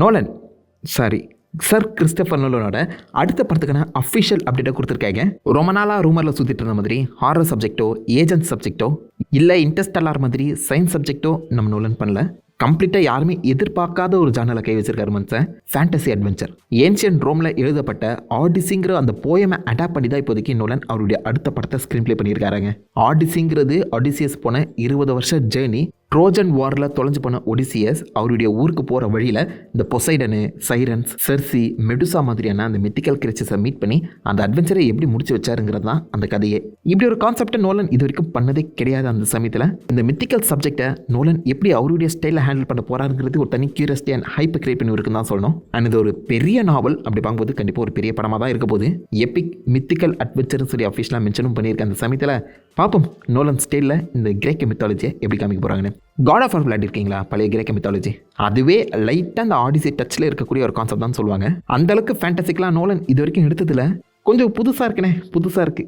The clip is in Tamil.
நோலன் சாரி சர் கிறிஸ்டபர் நோலனோட அடுத்த படத்துக்கான அஃபிஷியல் அப்டேட்டை கொடுத்துருக்காங்க. ரொம்ப நாளாக ரூமரில் சுற்றிட்டு இருந்த மாதிரி ஹாரர் சப்ஜெக்டோ ஏஜென்ட் சப்ஜெக்டோ இல்லை இன்டர்ஸ்டெல்லார் மாதிரி சயின்ஸ் சப்ஜெக்டோ நம்ம நோலன் பண்ணல. கம்ப்ளீட்டாக யாருமே எதிர்பார்க்காத ஒரு ஜானலை கை வச்சிருக்காரு மனுஷன். Fantasy adventure. ஏன்ஷியன் ரோமில் எழுதப்பட்ட ஆடிசிங்கிற அந்த போயமை அடாப்ட் பண்ணி தான் இப்போதைக்கு நோலன் அவருடைய அடுத்த படத்தை ஸ்க்ரீன் ப்ளே பண்ணியிருக்காருங்க. ஆடிசிங்கிறது ஒடிசியஸ் போன 20 வருஷ ஜேர்னி. ட்ரோஜன் வாரில் தொலைஞ்சு போன ஒடிசியஸ் அவருடைய ஊருக்கு போகிற வழியில் இந்த பொசைடனு, சைரன்ஸ், செர்சி, மெடுசா மாதிரியான அந்த மித்திக்கல் கிரியேச்சர்ஸை மீட் பண்ணி அந்த அட்வென்ச்சரை எப்படி முடிச்சு வச்சாருங்கிறது தான் அந்த கதையே. இப்படி ஒரு கான்செப்டை நோலன் இது வரைக்கும் பண்ணதே கிடையாது. அந்த சமயத்தில் இந்த மித்திக்கல் சப்ஜெக்டை நோலன் எப்படி அவருடைய ஸ்டைலில் ஹேண்டில் பண்ண போகிறாருங்கிறது ஒரு தனி கியூரியாசிட்டி அண்ட் ஹைப் கிரியேட் பண்ணி இருக்குன்னு தான் சொல்லணும். அண்ட் இது ஒரு பெரிய நாவல். அப்படி பார்க்கும்போது கண்டிப்பாக ஒரு பெரிய படமாக தான் இருக்க போது. எபிக் மித்திக்கல் அட்வென்ச்சர்னு சொல்லி அஃபிஷியலாக மென்ஷனும் பண்ணியிருக்கேன். அந்த சமயத்தில் பார்ப்போம் நோலன் ஸ்டைலில் இந்த கிரேக்க மித்தாலஜியை எப்படி காமிக்க போகிறாங்கன்னு. காட் ஆஃப் வார் விளையாடிருக்கீங்களா? பழைய கிரேக்க மித்தாலஜி. அதுவே லைட்டாக அந்த ஆடிசி டச்சில் இருக்கக்கூடிய ஒரு கான்செப்ட் தான் சொல்லுவாங்க. அந்தளவுக்கு ஃபேண்டசிக்கலாக நோலன் இது வரைக்கும் எடுத்ததில் கொஞ்சம் புதுசாக இருக்குண்ணே, புதுசாக இருக்குது.